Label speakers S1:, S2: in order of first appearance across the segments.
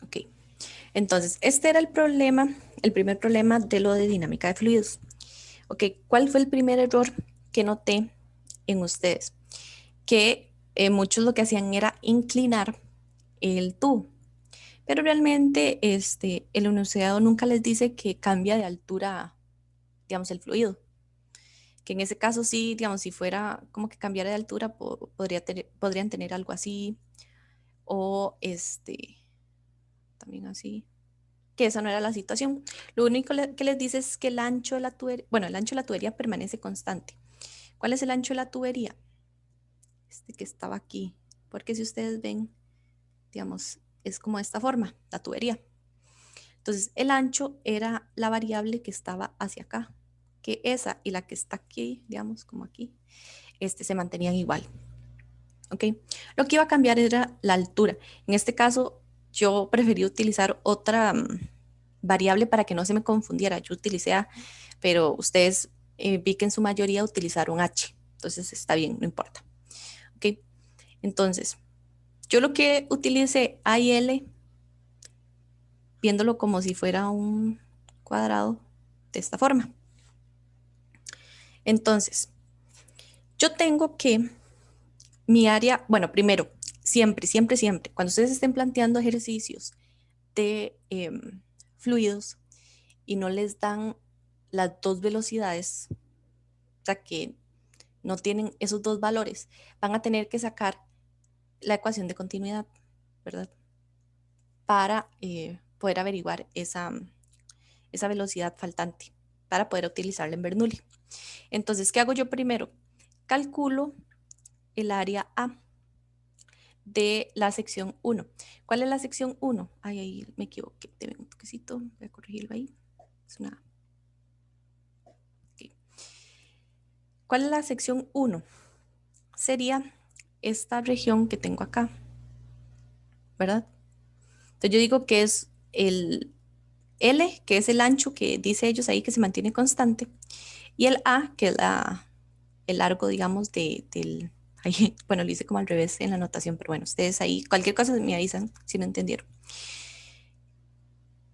S1: Ok. Entonces, este era el problema, el primer problema de lo de dinámica de fluidos. Ok, ¿cuál fue el primer error que noté en ustedes? Que muchos lo que hacían era inclinar el tubo, pero realmente el enunciado nunca les dice que cambia de altura, digamos, el fluido. Que en ese caso sí, digamos, si fuera como que cambiara de altura, podrían tener algo así, o también así, que esa no era la situación. Lo único que les dice es que el ancho de la tubería, bueno, el ancho de la tubería permanece constante. ¿Cuál es el ancho de la tubería? Este que estaba aquí, porque si ustedes ven, digamos, es como de esta forma, la tubería. Entonces, el ancho era la variable que estaba hacia acá, que esa y la que está aquí, digamos, como aquí, se mantenían igual. ¿Ok? Lo que iba a cambiar era la altura. En este caso, yo preferí utilizar otra variable para que no se me confundiera. Yo utilicé A, pero ustedes vi que en su mayoría utilizaron H. Entonces, está bien, no importa. ¿Ok? Entonces, yo lo que utilicé A y L, viéndolo como si fuera un cuadrado de esta forma. Entonces, yo tengo que mi área, bueno, primero, siempre, siempre, siempre, cuando ustedes estén planteando ejercicios de fluidos y no les dan las dos velocidades, o sea que no tienen esos dos valores, van a tener que sacar la ecuación de continuidad, ¿verdad? Para poder averiguar esa velocidad faltante, para poder utilizarla en Bernoulli. Entonces, ¿qué hago yo primero? Calculo el área A de la sección 1. ¿Cuál es la sección 1? Ay, ahí me equivoqué, deme un toquecito, voy a corregirlo ahí. Es una... okay. ¿Cuál es la sección 1? Sería esta región que tengo acá, ¿verdad? Entonces yo digo que es el L, que es el ancho que dice ellos ahí que se mantiene constante, y el A, que es el largo, digamos, del... Ahí, bueno, lo hice como al revés en la anotación, pero bueno, ustedes ahí, cualquier cosa me avisan si no entendieron.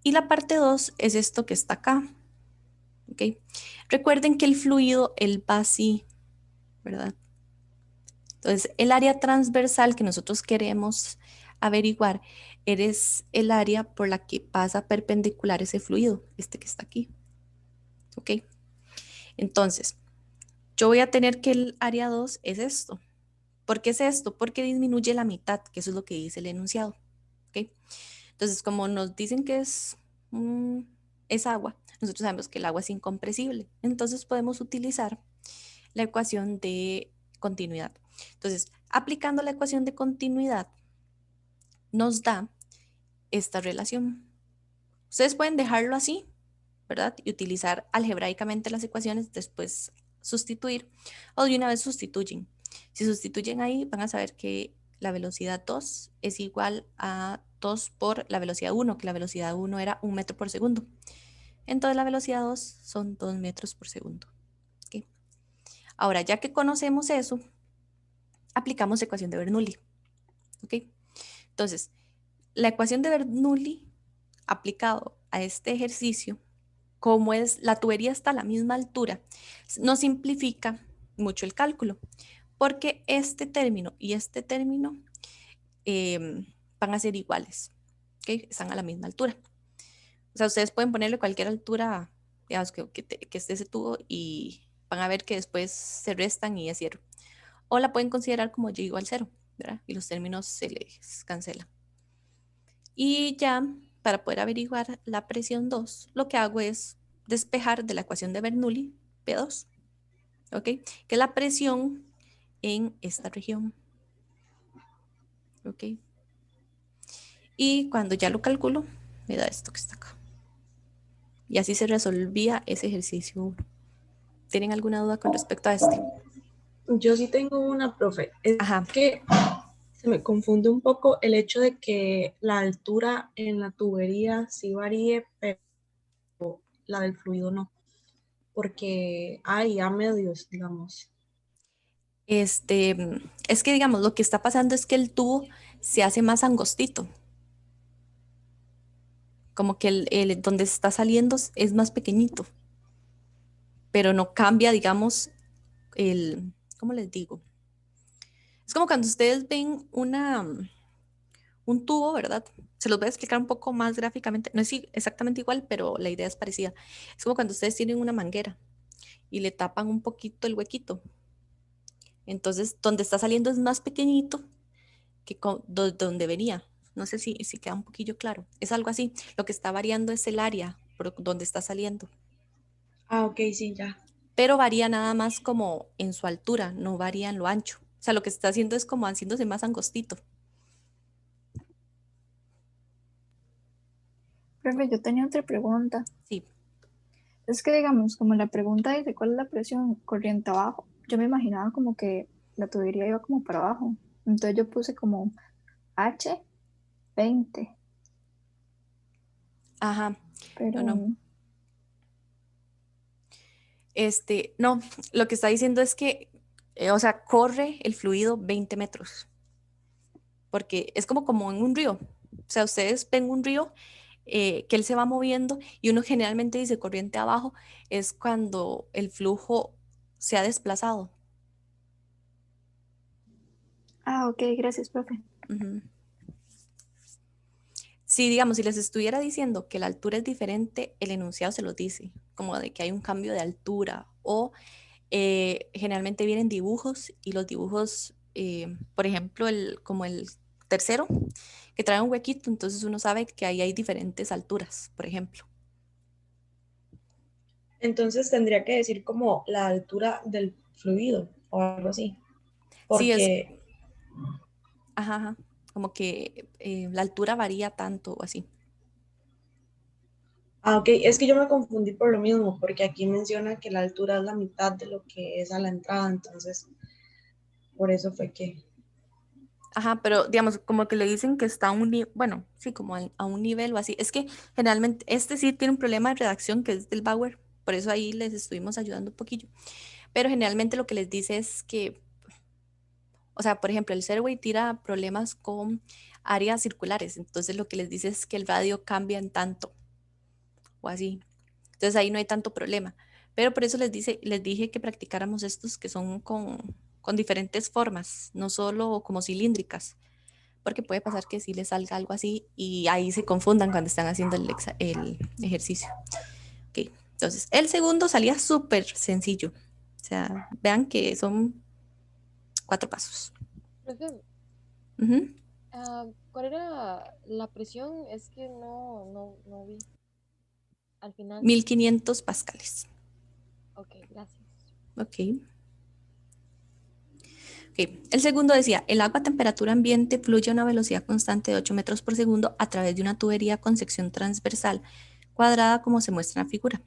S1: Y la parte 2 es esto que está acá, ¿ok? Recuerden que el fluido, él va así, ¿verdad? Entonces, el área transversal que nosotros queremos averiguar es el área por la que pasa perpendicular ese fluido, este que está aquí, ¿ok? Entonces, yo voy a tener que el área 2 es esto. ¿Por qué es esto? Porque disminuye la mitad, que eso es lo que dice el enunciado, ¿ok? Entonces, como nos dicen que es agua, nosotros sabemos que el agua es incompresible. Entonces, podemos utilizar la ecuación de continuidad. Entonces, aplicando la ecuación de continuidad, nos da esta relación. Ustedes pueden dejarlo así, ¿verdad? Y utilizar algebraicamente las ecuaciones, después sustituir, o de una vez sustituyen. Si sustituyen ahí, van a saber que la velocidad 2 es igual a 2 por la velocidad 1, que la velocidad 1 era 1 metro por segundo. Entonces la velocidad 2 son 2 metros por segundo. ¿Okay? Ahora, ya que conocemos eso, aplicamos ecuación de Bernoulli. ¿Ok? Entonces, la ecuación de Bernoulli aplicado a este ejercicio, como es la tubería está a la misma altura, nos simplifica mucho el cálculo, porque este término y este término van a ser iguales, ¿okay? Están a la misma altura. O sea, ustedes pueden ponerle cualquier altura, digamos, que esté ese tubo y van a ver que después se restan y es cero. O la pueden considerar como y igual cero, ¿verdad? Y los términos se les cancelan. Y ya, para poder averiguar la presión 2 lo que hago es despejar de la ecuación de Bernoulli, P2, ¿ok? Que es la presión en esta región, ¿ok? Y cuando ya lo calculo, me da esto que está acá. Y así se resolvía ese ejercicio 1. ¿Tienen alguna duda con respecto a este?
S2: Yo sí tengo una, profe. Es
S1: Ajá.
S2: que se me confunde un poco el hecho de que la altura en la tubería sí varíe, pero la del fluido no, porque hay a medios, digamos.
S1: Es que digamos, lo que está pasando es que el tubo se hace más angostito, como que donde está saliendo es más pequeñito, pero no cambia, digamos, ¿cómo les digo? Es como cuando ustedes ven un tubo, ¿verdad? Se los voy a explicar un poco más gráficamente. No es exactamente igual, pero la idea es parecida. Es como cuando ustedes tienen una manguera y le tapan un poquito el huequito. Entonces, donde está saliendo es más pequeñito que donde venía. No sé si queda un poquillo claro. Es algo así. Lo que está variando es el área por donde está saliendo.
S2: Ah, ok, sí, ya.
S1: Pero varía nada más como en su altura, no varía en lo ancho. O sea, lo que está haciendo es como haciéndose más angostito.
S3: Profe, yo tenía otra pregunta.
S1: Sí.
S3: Es que, digamos, como la pregunta dice cuál es la presión corriente abajo, yo me imaginaba como que la tubería iba como para abajo. Entonces yo puse como H 20,
S1: Ajá. No, no.
S3: pero
S1: No, lo que está diciendo es que, o sea, corre el fluido 20 metros, porque es como en un río. O sea, ustedes ven un río que él se va moviendo y uno generalmente dice corriente abajo, es cuando el flujo se ha desplazado.
S3: ok, gracias, profe.
S1: Ujú. Si, digamos, si les estuviera diciendo que la altura es diferente, el enunciado se los dice, como de que hay un cambio de altura o generalmente vienen dibujos y los dibujos, por ejemplo, como el tercero, que trae un huequito, entonces uno sabe que ahí hay diferentes alturas, por ejemplo.
S2: Entonces tendría que decir como la altura del fluido o algo así.
S1: Sí, es,
S2: Porque,
S1: ajá, ajá, como que la altura varía tanto o así.
S2: ok, es que yo me confundí por lo mismo, porque aquí menciona que la altura es la mitad de lo que es a la entrada, entonces por eso fue que...
S1: Ajá, pero digamos, como que le dicen que está a un nivel, bueno, sí, como a un nivel o así. Es que generalmente este sí tiene un problema de redacción que es del Bauer, por eso ahí les estuvimos ayudando un poquillo. Pero generalmente lo que les dice es que, o sea, por ejemplo, el Serway tira problemas con áreas circulares, entonces lo que les dice es que el radio cambia en tanto o así. Entonces ahí no hay tanto problema. Pero por eso les dije que practicáramos estos que son con diferentes formas, no solo como cilíndricas, porque puede pasar que sí les salga algo así y ahí se confundan cuando están haciendo el ejercicio. Ok, entonces el segundo salía súper sencillo. O sea, vean que son 4 pasos.
S4: Profe,
S1: Ujú.
S4: ¿cuál era la presión? Es que no vi al final.
S1: 1500 pascales.
S4: Ok, gracias.
S1: Ok. Ok. El segundo decía, el agua a temperatura ambiente fluye a una velocidad constante de 8 metros por segundo a través de una tubería con sección transversal cuadrada como se muestra en la figura.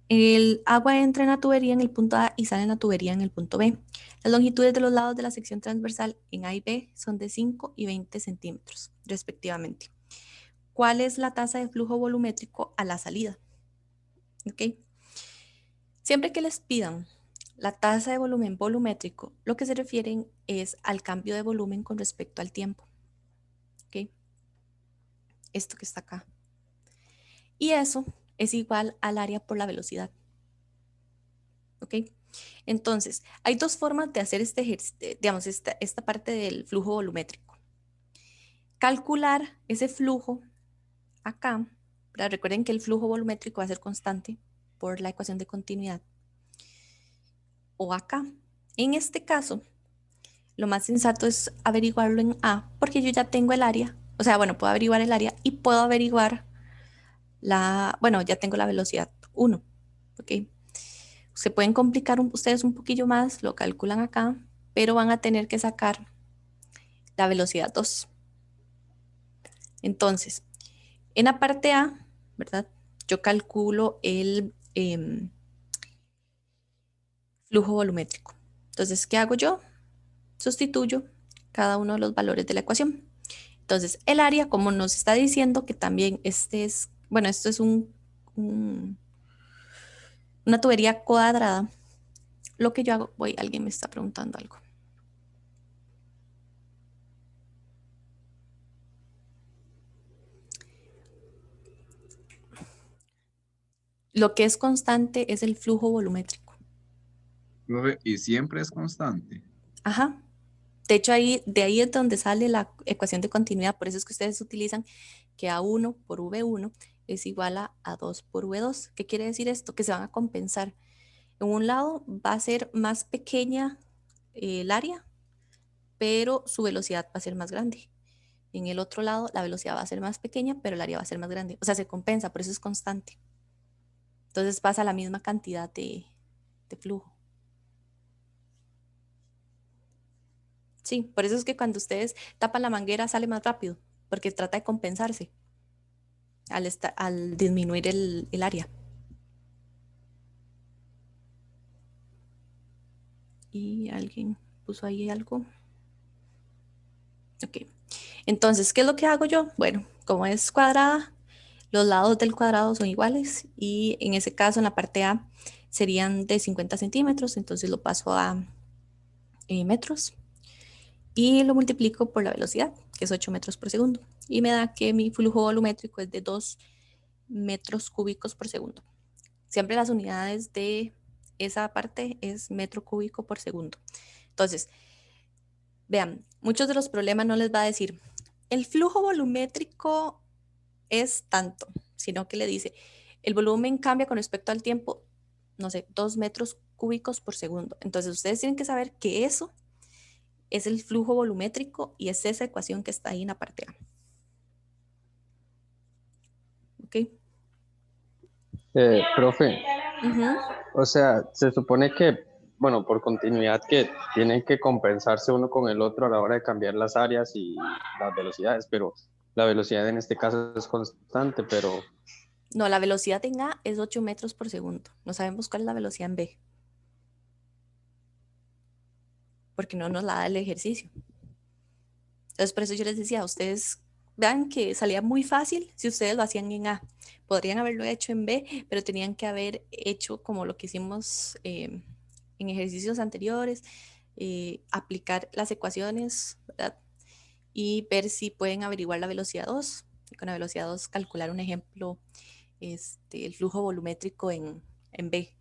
S1: El agua entra en la tubería en el punto A y sale en la tubería en el punto B. Las longitudes de los lados de la sección transversal en A y B son de 5 y 20 centímetros, respectivamente. ¿Cuál es la tasa de flujo volumétrico a la salida? ¿Ok? Siempre que les pidan la tasa de volumen volumétrico, lo que se refieren es al cambio de volumen con respecto al tiempo. ¿Ok? Esto que está acá. Y eso es igual al área por la velocidad. ¿Ok? Entonces, hay dos formas de hacer este ejercicio, digamos, esta parte del flujo volumétrico. Calcular ese flujo acá, ¿verdad? Recuerden que el flujo volumétrico va a ser constante por la ecuación de continuidad. O acá. En este caso, lo más sensato es averiguarlo en A, porque yo ya tengo el área. O sea, bueno, puedo averiguar el área y puedo averiguar bueno, ya tengo la velocidad 1. ¿Ok? Se pueden complicar ustedes un poquillo más, lo calculan acá, pero van a tener que sacar la velocidad 2. Entonces, en la parte A, ¿verdad? Yo calculo el flujo volumétrico. Entonces, ¿qué hago yo? Sustituyo cada uno de los valores de la ecuación. Entonces, el área, como nos está diciendo que también bueno, esto es una tubería cuadrada, lo que yo hago, alguien me está preguntando algo. Lo que es constante es el flujo volumétrico.
S5: Profe, y siempre es constante.
S1: Ajá. De hecho, de ahí es donde sale la ecuación de continuidad. Por eso es que ustedes utilizan que A1 por V1 es igual a 2 por V2. ¿Qué quiere decir esto? Que se van a compensar. En un lado va a ser más pequeña el área, pero su velocidad va a ser más grande. En el otro lado, la velocidad va a ser más pequeña, pero el área va a ser más grande. O sea, se compensa, por eso es constante. Entonces pasa la misma cantidad de flujo. Sí, por eso es que cuando ustedes tapan la manguera sale más rápido, porque trata de compensarse al disminuir el área. Y alguien puso ahí algo. Ok. Entonces, ¿qué es lo que hago yo? Bueno, como es cuadrada, los lados del cuadrado son iguales y en ese caso en la parte A serían de 50 centímetros, entonces lo paso a metros y lo multiplico por la velocidad, que es 8 metros por segundo. Y me da que mi flujo volumétrico es de 2 metros cúbicos por segundo. Siempre las unidades de esa parte es metro cúbico por segundo. Entonces, vean, muchos de los problemas no les va a decir, el flujo volumétrico es tanto, sino que le dice, el volumen cambia con respecto al tiempo, no sé, 2 metros cúbicos por segundo. Entonces, ustedes tienen que saber que eso es el flujo volumétrico y es esa ecuación que está ahí en la parte A. ¿Ok?
S6: Profe,
S1: Ujú.
S6: o sea, se supone que, bueno, por continuidad que tienen que compensarse uno con el otro a la hora de cambiar las áreas y las velocidades, pero la velocidad en este caso es constante, pero
S1: No, la velocidad en A es 8 metros por segundo. No sabemos cuál es la velocidad en B, porque no nos la da el ejercicio. Entonces, por eso yo les decía, ustedes vean que salía muy fácil si ustedes lo hacían en A. Podrían haberlo hecho en B, pero tenían que haber hecho como lo que hicimos en ejercicios anteriores, aplicar las ecuaciones, ¿verdad? Y ver si pueden averiguar la velocidad 2. Y con la velocidad 2 calcular un ejemplo, el flujo volumétrico en B.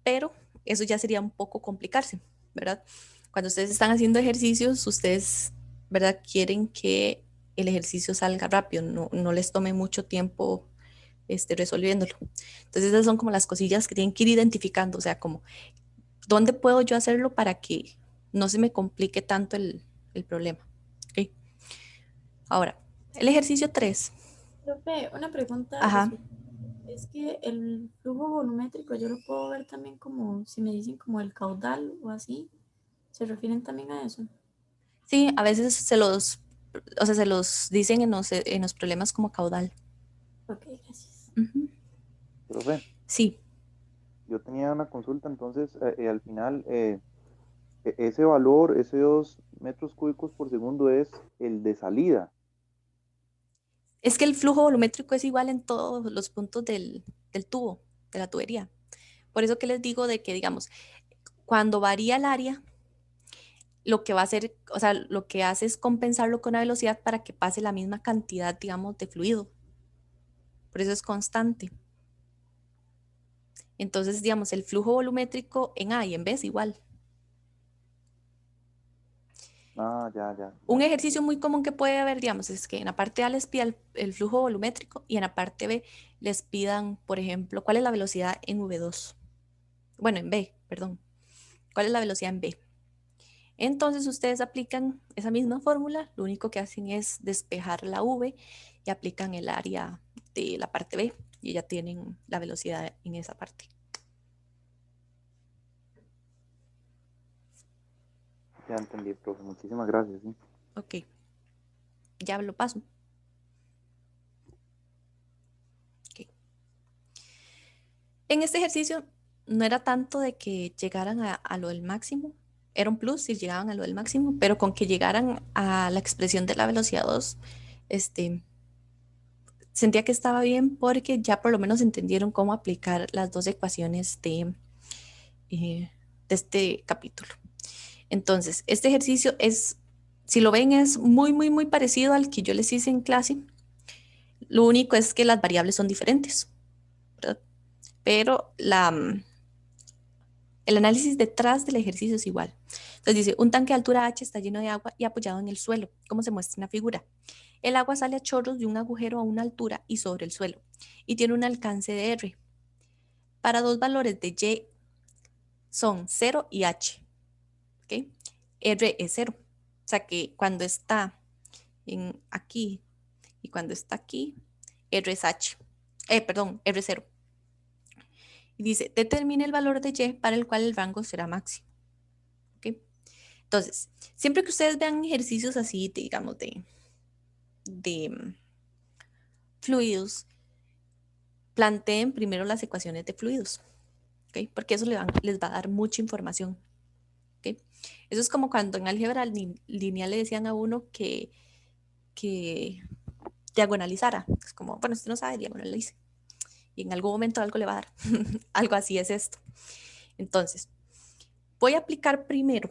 S1: Pero eso ya sería un poco complicarse, ¿verdad? Cuando ustedes están haciendo ejercicios, ustedes, ¿verdad? Quieren que el ejercicio salga rápido, no les tome mucho tiempo resolviéndolo. Entonces esas son como las cosillas que tienen que ir identificando, o sea, como, ¿dónde puedo yo hacerlo para que no se me complique tanto el problema? ¿Okay? Ahora, el ejercicio 3.
S7: Profe, una pregunta
S1: Ajá.
S7: es que el flujo volumétrico yo lo puedo ver también como, si me dicen como el caudal o así, ¿se refieren también a eso?
S1: Sí, a veces se los dicen en los problemas como caudal.
S7: Ok, gracias.
S1: Ujú.
S8: Profe,
S1: Sí,
S8: yo tenía una consulta, entonces al final ese valor, ese 2 metros cúbicos por segundo es el de salida.
S1: es que el flujo volumétrico es igual en todos los puntos del tubo, de la tubería. Por eso que les digo de que, digamos, cuando varía el área, lo que va a hacer, o sea, lo que hace es compensarlo con la velocidad para que pase la misma cantidad, digamos, de fluido. Por eso es constante. Entonces, digamos, el flujo volumétrico en A y en B es igual.
S8: Ah, ya
S1: Un
S8: entendí.
S1: ejercicio muy común que puede haber, digamos, es que en la parte A les pida el flujo volumétrico y en la parte B les pidan, por ejemplo, cuál es la velocidad en V2. Bueno, en B, perdón. ¿Cuál es la velocidad en B? Entonces ustedes aplican esa misma fórmula, lo único que hacen es despejar la V y aplican el área de la parte B y ya tienen la velocidad en esa parte.
S8: Ya entendí, profe. Muchísimas gracias. ¿Sí?
S1: Ok, ya lo paso. Okay. En este ejercicio no era tanto de que llegaran a lo del máximo, era un plus si llegaban a lo del máximo, pero con que llegaran a la expresión de la velocidad 2, sentía que estaba bien porque ya por lo menos entendieron cómo aplicar las dos ecuaciones de este capítulo. Entonces, este ejercicio es, si lo ven, es muy, muy, muy parecido al que yo les hice en clase. Lo único es que las variables son diferentes, ¿verdad? pero el análisis detrás del ejercicio es igual. Entonces dice, un tanque de altura H está lleno de agua y apoyado en el suelo, como se muestra en la figura. El agua sale a chorros de un agujero a una altura y sobre el suelo, y tiene un alcance de R. Para dos valores de Y son 0 y H. ¿Okay? R es 0. O sea que cuando está aquí y cuando está aquí, R es H. Perdón, R es 0. Y dice, determine el valor de Y para el cual el rango será máximo. ¿Okay? Entonces, siempre que ustedes vean ejercicios así, digamos, de fluidos, planteen primero las ecuaciones de fluidos, ¿okay? Porque eso les va a dar mucha información. ¿Okay? Eso es como cuando en álgebra lineal le decían a uno que diagonalizara. Es como, bueno, usted no sabe, diagonalice. Y en algún momento algo le va a dar. Algo así es esto. Entonces, voy a aplicar primero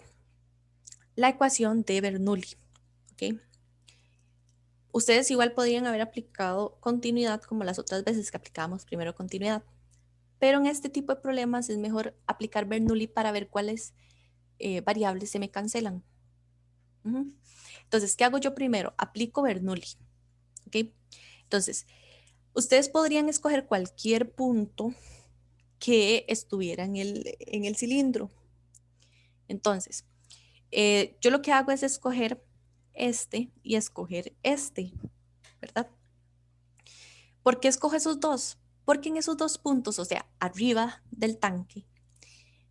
S1: la ecuación de Bernoulli. ¿Okay? Ustedes igual podrían haber aplicado continuidad como las otras veces que aplicábamos primero continuidad. Pero en este tipo de problemas es mejor aplicar Bernoulli para ver cuáles variables se me cancelan. Entonces, ¿qué hago yo primero? Aplico Bernoulli. ¿Okay? Entonces, ustedes podrían escoger cualquier punto que estuviera en el cilindro. Entonces, yo lo que hago es escoger este y escoger este, ¿verdad? ¿Por qué escojo esos dos? Porque en esos dos puntos, o sea, arriba del tanque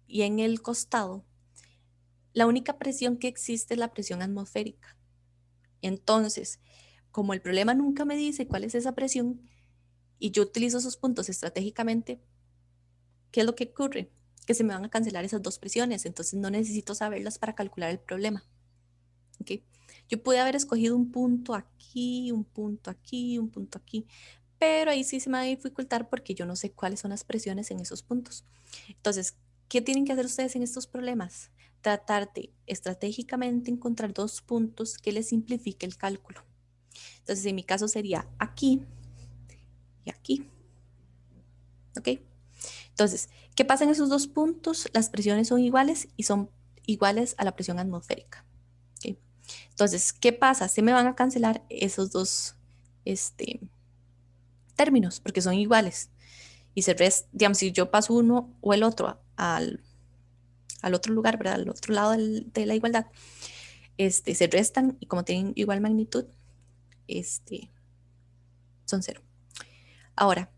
S1: y en el costado, la única presión que existe es la presión atmosférica. Entonces, como el problema nunca me dice cuál es esa presión y yo utilizo esos puntos estratégicamente, ¿qué es lo que ocurre? Que se me van a cancelar esas dos presiones, entonces no necesito saberlas para calcular el problema. ¿Okay? Yo pude haber escogido un punto aquí, un punto aquí, un punto aquí, pero ahí sí se me va a dificultar porque yo no sé cuáles son las presiones en esos puntos. Entonces, ¿qué tienen que hacer ustedes en estos problemas? Tratar de estratégicamente encontrar dos puntos que les simplifique el cálculo. Entonces, en mi caso sería aquí y aquí. ¿Ok? Entonces, ¿qué pasa en esos dos puntos? Las presiones son iguales y son iguales a la presión atmosférica. ¿Okay? Entonces, ¿qué pasa? Se me van a cancelar esos dos términos porque son iguales. Y digamos, si yo paso uno o el otro al otro lugar, ¿verdad? Al otro lado de la igualdad, se restan y como tienen igual magnitud, son 0. Ahora,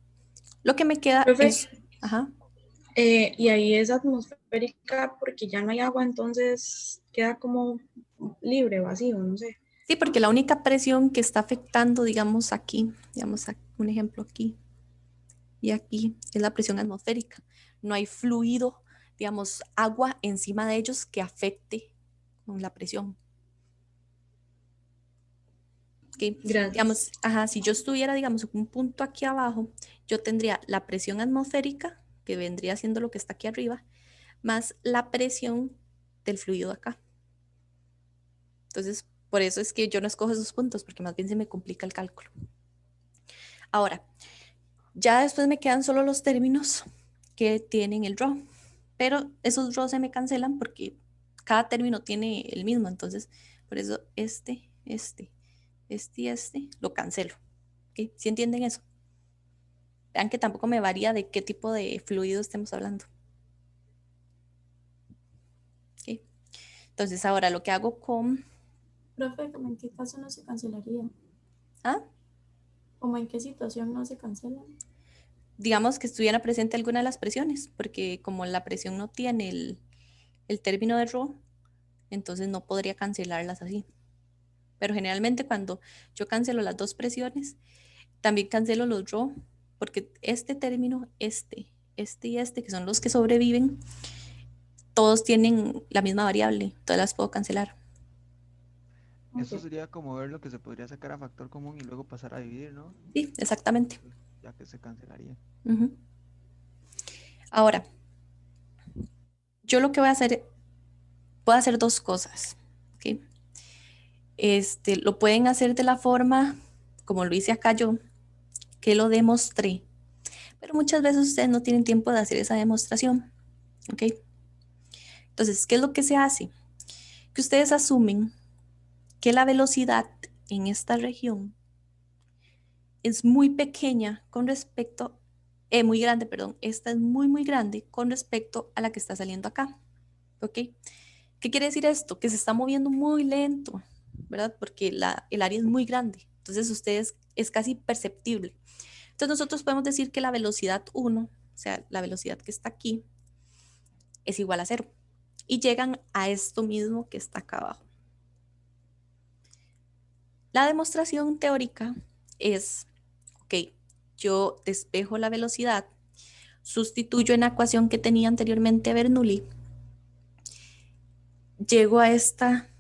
S1: lo que me queda
S2: Profe,
S1: es... Ajá.
S2: Y ahí es atmosférica porque ya no hay agua, entonces queda como libre, vacío, no sé.
S1: Sí, porque la única presión que está afectando, digamos aquí, digamos un ejemplo aquí y aquí, es la presión atmosférica. No hay fluido, digamos, agua encima de ellos que afecte con la presión. ¿Okay?
S2: Gracias.
S1: Digamos, ajá, si yo estuviera, digamos, un punto aquí abajo, yo tendría la presión atmosférica, que vendría siendo lo que está aquí arriba, más la presión del fluido acá. Entonces, por eso es que yo no escojo esos puntos, porque más bien se me complica el cálculo. Ahora, ya después me quedan solo los términos que tienen el RAW, pero esos RAW se me cancelan porque cada término tiene el mismo, entonces por eso este y este lo cancelo. ¿Okay? ¿Sí entienden eso? Vean que tampoco me varía de qué tipo de fluido estemos hablando. ¿Okay? Entonces ahora lo que hago con...
S7: Profe, ¿cómo en qué caso no se cancelaría?
S1: ¿Ah?
S7: ¿Cómo en qué situación no se cancelan?
S1: Digamos que estuviera presente alguna de las presiones, porque como la presión no tiene el término de RAW, entonces no podría cancelarlas así. Pero generalmente cuando yo cancelo las dos presiones, también cancelo los RAW, porque este término, este y este, que son los que sobreviven, todos tienen la misma variable, todas las puedo cancelar.
S9: Eso
S7: Ok.
S9: sería como ver lo que se podría sacar a factor común y luego pasar a dividir, ¿no?
S1: Sí, exactamente.
S9: Pues, ya que se cancelaría.
S1: Uh-huh. Ahora, yo lo que voy a hacer, puedo hacer dos cosas. ¿Okay? Lo pueden hacer de la forma como lo hice acá yo, que lo demostré, pero muchas veces ustedes no tienen tiempo de hacer esa demostración, ¿ok? Entonces, ¿qué es lo que se hace? Que ustedes asumen que la velocidad en esta región es muy pequeña con respecto, muy grande, perdón, esta es muy, muy grande con respecto a la que está saliendo acá, ¿ok? ¿Qué quiere decir esto? Que se está moviendo muy lento, ¿verdad? Porque el área es muy grande, entonces ustedes es casi perceptible. Entonces nosotros podemos decir que la velocidad 1, o sea, la velocidad que está aquí, es igual a 0. Y llegan a esto mismo que está acá abajo. La demostración teórica es, ok, yo despejo la velocidad, sustituyo en la ecuación que tenía anteriormente Bernoulli, llego a esta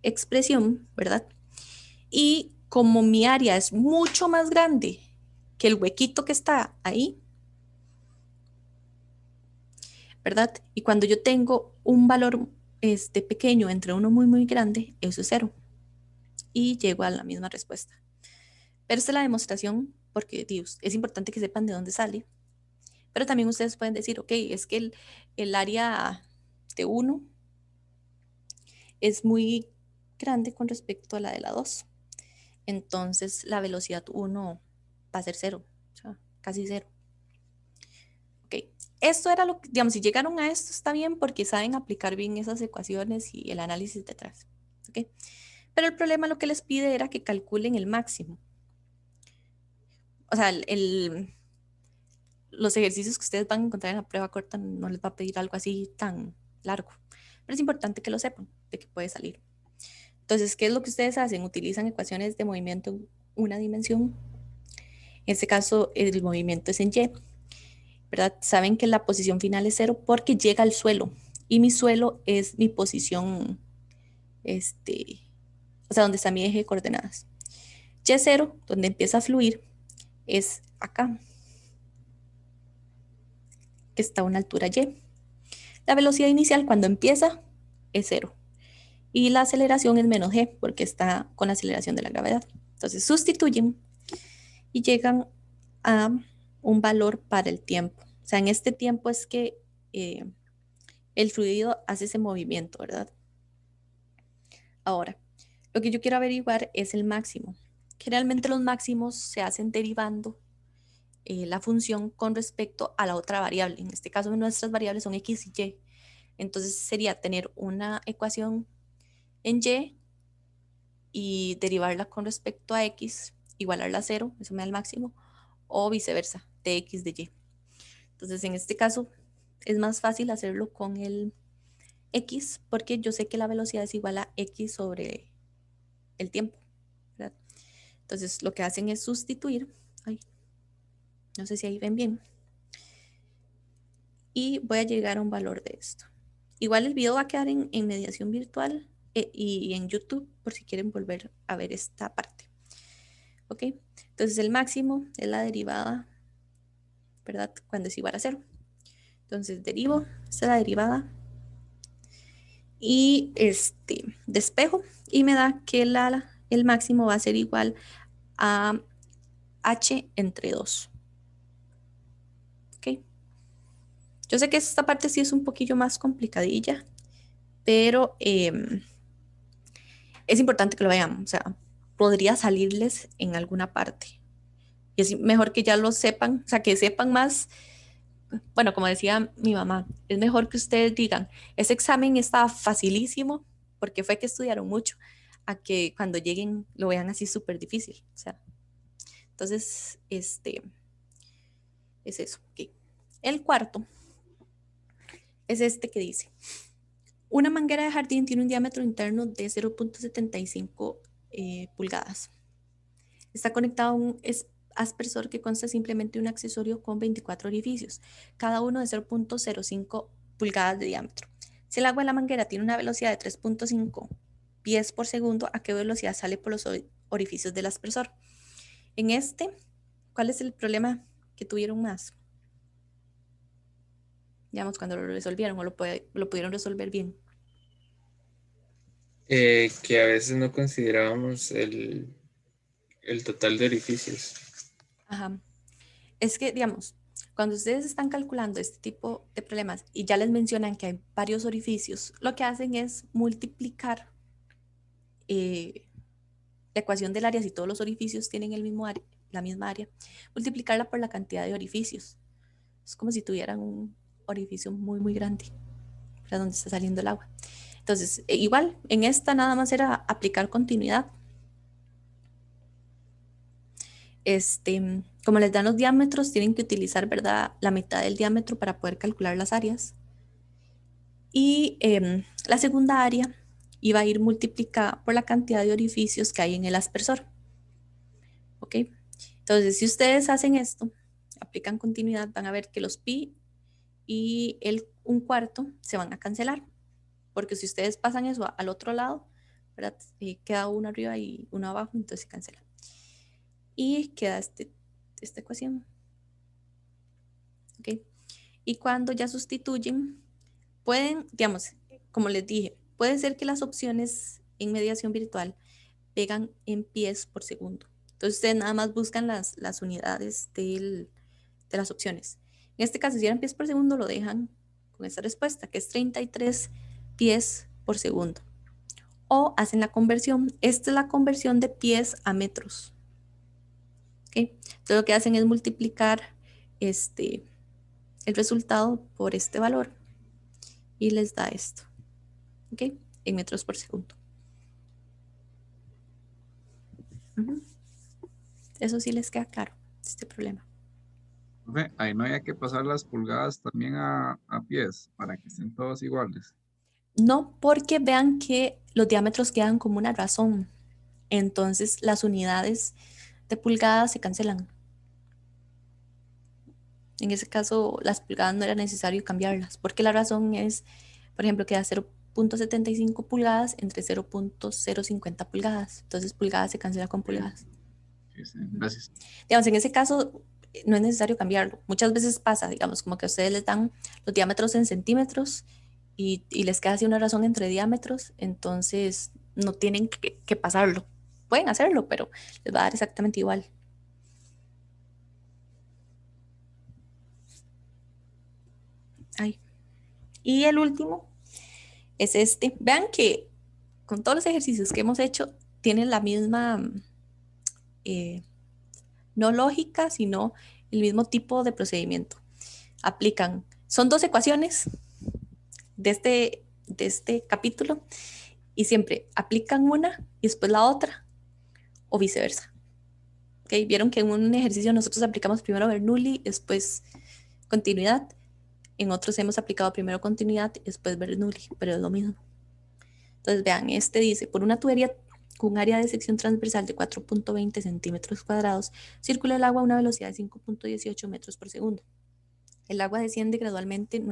S1: expresión, ¿verdad? Y como mi área es mucho más grande que el huequito que está ahí, ¿verdad? Y cuando yo tengo un valor pequeño entre uno muy, muy grande, eso es 0. Y llego a la misma respuesta. Pero esta es la demostración porque, Dios, es importante que sepan de dónde sale. Pero también ustedes pueden decir, ok, es que el área de 1 es muy grande con respecto a la de la 2. Entonces la velocidad 1 va a ser 0, o sea, casi 0. Ok, esto era lo que, digamos, si llegaron a esto está bien porque saben aplicar bien esas ecuaciones y el análisis detrás. Ok, pero el problema lo que les pide era que calculen el máximo. O sea, los ejercicios que ustedes van a encontrar en la prueba corta no les va a pedir algo así tan largo. Pero es importante que lo sepan, de que puede salir. Entonces, ¿qué es lo que ustedes hacen? Utilizan ecuaciones de movimiento en una dimensión. En este caso, el movimiento es en Y, ¿verdad? Saben que la posición final es 0 porque llega al suelo. Y mi suelo es mi posición, o sea, donde está mi eje de coordenadas. Y0, donde empieza a fluir, es acá, que está a una altura Y. La velocidad inicial cuando empieza es 0. Y la aceleración es menos g porque está con la aceleración de la gravedad. Entonces sustituyen y llegan a un valor para el tiempo. O sea, en este tiempo es que el fluido hace ese movimiento, ¿verdad? Ahora, lo que yo quiero averiguar es el máximo. Generalmente los máximos se hacen derivando la función con respecto a la otra variable. En este caso, nuestras variables son x y y. Entonces sería tener una ecuación en y y derivarla con respecto a x, igualarla a 0, eso me da el máximo, o viceversa, de x de y. Entonces, en este caso, es más fácil hacerlo con el x, porque yo sé que la velocidad es igual a x sobre el tiempo, ¿verdad? Entonces, lo que hacen es sustituir, ay, no sé si ahí ven bien, y voy a llegar a un valor de esto. Igual el video va a quedar en mediación virtual y en YouTube, por si quieren volver a ver esta parte. ¿Ok? Entonces el máximo es la derivada, ¿verdad? Cuando es igual a 0. Entonces derivo, esta es la derivada. Y despejo y me da que el máximo va a ser igual a h entre 2. ¿Ok? Yo sé que esta parte sí es un poquillo más complicadilla, pero es importante que lo vean. O sea, podría salirles en alguna parte. Y es mejor que ya lo sepan, o sea, que sepan más. Bueno, como decía mi mamá, es mejor que ustedes digan, ese examen está facilísimo porque fue que estudiaron mucho, a que cuando lleguen lo vean así súper difícil. O sea, entonces, es eso. Okay. El cuarto es este que dice, una manguera de jardín tiene un diámetro interno de 0.75 pulgadas. Está conectado a un aspersor que consta simplemente de un accesorio con 24 orificios, cada uno de 0.05 pulgadas de diámetro. Si el agua de la manguera tiene una velocidad de 3.5 pies por segundo, ¿a qué velocidad sale por los orificios del aspersor? En ¿cuál es el problema que tuvieron más? Digamos, cuando lo resolvieron o lo pudieron resolver bien.
S10: Que a veces no considerábamos el total de orificios.
S1: Ajá. Es que, digamos, Cuando ustedes están calculando este tipo de problemas y ya les mencionan que hay varios orificios, lo que hacen es multiplicar la ecuación del área, si todos los orificios tienen el mismo área, la misma área, multiplicarla por la cantidad de orificios. Es como si tuvieran un orificio muy, muy grande para donde está saliendo el agua. Entonces, igual, en esta nada más era aplicar continuidad. Como les dan los diámetros, tienen que utilizar, ¿verdad?, la mitad del diámetro para poder calcular las áreas. Y la segunda área iba a ir multiplicada por la cantidad de orificios que hay en el aspersor. ¿Ok? Entonces, si ustedes hacen esto, aplican continuidad, van a ver que los pi y un cuarto se van a cancelar. Porque si ustedes pasan eso al otro lado, ¿verdad?, queda uno arriba y uno abajo, entonces se cancela. Y queda esta ecuación. ¿Ok? Y cuando ya sustituyen, pueden, digamos, como les dije, puede ser que las opciones en mediación virtual pegan en pies por segundo. Entonces ustedes nada más buscan las unidades de las opciones. En este caso, si eran pies por segundo, lo dejan con esta respuesta, que es 33 pies por segundo. O hacen la conversión. Esta es la conversión de pies a metros. ¿Okay? Entonces lo que hacen es multiplicar el resultado por este valor y les da esto. ¿Ok? En metros por segundo. Eso sí les queda claro, este problema.
S5: Profe, ahí no había que pasar las pulgadas también a pies para que estén todos iguales.
S1: No, porque vean que los diámetros quedan como una razón. Entonces las unidades de pulgadas se cancelan. En ese caso, las pulgadas no era necesario cambiarlas, porque la razón es, por ejemplo, queda 0.75 pulgadas entre 0.050 pulgadas. Entonces pulgadas se cancela con pulgadas.
S5: Sí, gracias.
S1: Digamos, en ese caso no es necesario cambiarlo. Muchas veces pasa, digamos, como que a ustedes les dan los diámetros en centímetros y les queda así una razón entre diámetros, entonces no tienen que pasarlo. Pueden hacerlo, pero les va a dar exactamente igual. Ay. Y el último es este. Vean que con todos los ejercicios que hemos hecho, tienen la misma, no lógica, sino el mismo tipo de procedimiento. Aplican, son dos ecuaciones de este capítulo y siempre aplican una y después la otra o viceversa. ¿Okay? Vieron que en un ejercicio nosotros aplicamos primero Bernoulli, después continuidad. En otros hemos aplicado primero continuidad y después Bernoulli, pero es lo mismo. Entonces vean, este dice, por una tubería con un área de sección transversal de 4.20 centímetros cuadrados, circula el agua a una velocidad de 5.18 metros por segundo. El agua desciende gradualmente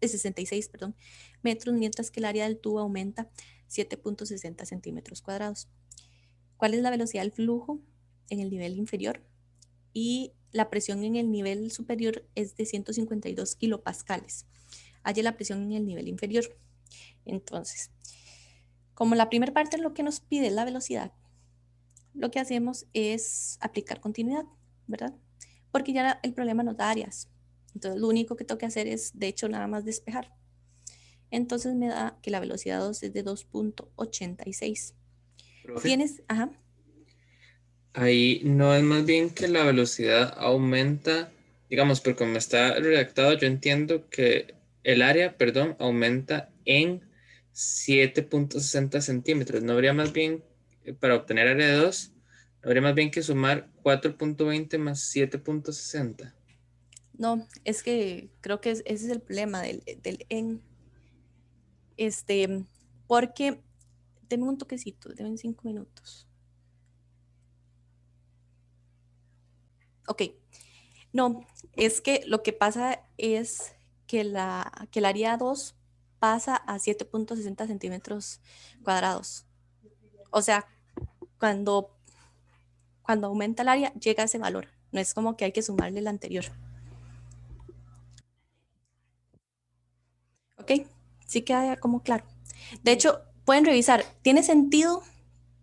S1: 66 metros, mientras que el área del tubo aumenta 7.60 centímetros cuadrados. ¿Cuál es la velocidad del flujo en el nivel inferior? Y la presión en el nivel superior es de 152 kilopascales. Halla la presión en el nivel inferior. Entonces, como la primera parte lo que nos pide es la velocidad, lo que hacemos es aplicar continuidad, ¿verdad? Porque ya el problema nos da áreas. Entonces, lo único que tengo que hacer es, de hecho, nada más despejar. Entonces, me da que la velocidad 2 es de 2.86. ¿Tienes? Ajá.
S10: Ahí no es más bien que la velocidad aumenta, digamos, pero como está redactado, yo entiendo que el área, perdón, aumenta en 7.60 centímetros. No habría más bien, para obtener área de 2, no habría más bien que sumar 4.20 más 7.60.
S1: No, es que creo que ese es el problema del en. Porque, denme un toquecito, denme 5 minutos. Ok, no, es que lo que pasa es que el área 2 pasa a 7.60 centímetros cuadrados. O sea, cuando aumenta el área, llega a ese valor. No es como que hay que sumarle el anterior. ¿Ok? Sí queda como claro. De hecho, pueden revisar, ¿tiene sentido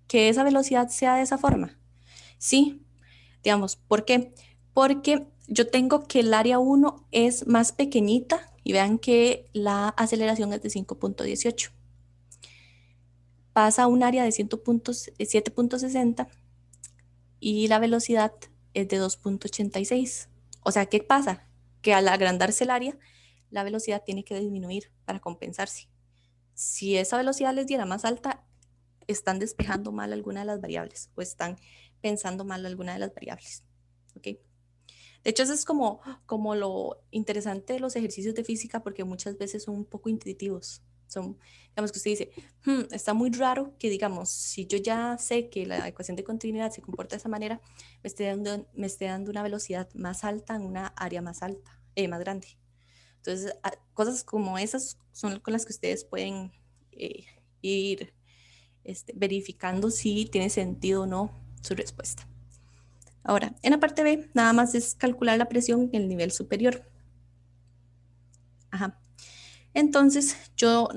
S1: que esa velocidad sea de esa forma? Sí, digamos, ¿por qué? Porque yo tengo que el área 1 es más pequeñita y vean que la aceleración es de 5.18. Pasa a un área de 7.60 y la velocidad es de 2.86. O sea, ¿qué pasa? Que al agrandarse el área, la velocidad tiene que disminuir para compensarse. Si esa velocidad les diera más alta, están despejando mal alguna de las variables o están pensando mal alguna de las variables. ¿Ok? De hecho, eso es como lo interesante de los ejercicios de física, porque muchas veces son un poco intuitivos. Son, digamos que usted dice, está muy raro que, digamos, si yo ya sé que la ecuación de continuidad se comporta de esa manera, me esté dando una velocidad más alta en una área más alta, más grande. Entonces, cosas como esas son con las que ustedes pueden ir verificando si tiene sentido o no su respuesta. Ahora, en la parte B, nada más es calcular la presión en el nivel superior. Ajá. Entonces, yo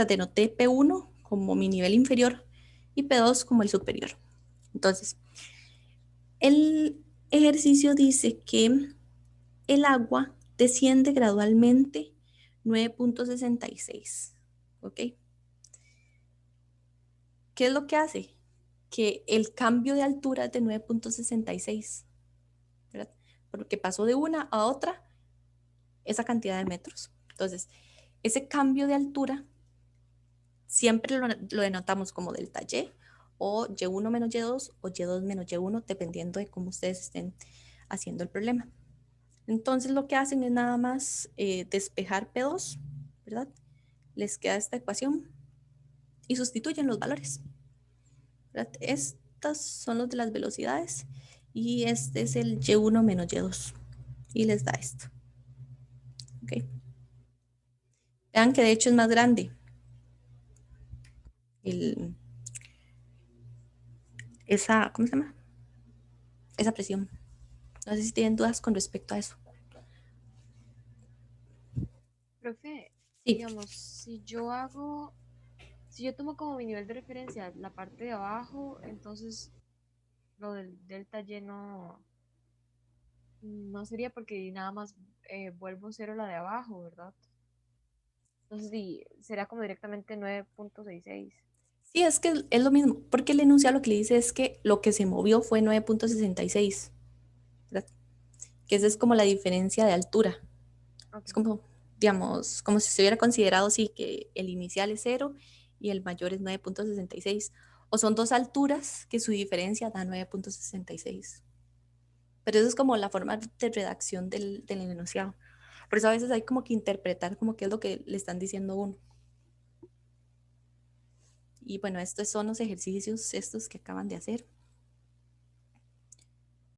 S1: denoté P1 como mi nivel inferior y P2 como el superior. Entonces, el ejercicio dice que el agua desciende gradualmente 9.66. ¿Ok? ¿Qué es lo que hace? Que el cambio de altura es de 9.66, ¿verdad? Porque pasó de una a otra esa cantidad de metros. Entonces, ese cambio de altura siempre lo denotamos como delta Y o Y1 menos Y2 o Y2 menos Y1, dependiendo de cómo ustedes estén haciendo el problema. Entonces, lo que hacen es nada más despejar P2, ¿verdad? Les queda esta ecuación y sustituyen los valores, ¿verdad? Estas son los de las velocidades y este es el Y1 menos Y2 y les da esto. ¿Ok? Vean que de hecho es más grande ¿cómo se llama? Esa presión. No sé si tienen dudas con respecto a eso.
S4: Profe,
S1: Sí.
S4: digamos, si yo tomo como mi nivel de referencia la parte de abajo, entonces lo del delta Y no sería porque nada más vuelvo cero la de abajo, ¿verdad? Entonces sí, será como directamente 9.66.
S1: Sí, es que es lo mismo, porque el enunciado lo que le dice es que lo que se movió fue 9.66, ¿verdad? Que esa es como la diferencia de altura.
S4: Ok.
S1: Es como, digamos, como si se hubiera considerado, sí, que el inicial es 0 y el mayor es 9.66. O son dos alturas que su diferencia da 9.66. Pero eso es como la forma de redacción del enunciado. Por eso a veces hay como que interpretar como qué es lo que le están diciendo a uno. Y bueno, estos son los ejercicios estos que acaban de hacer.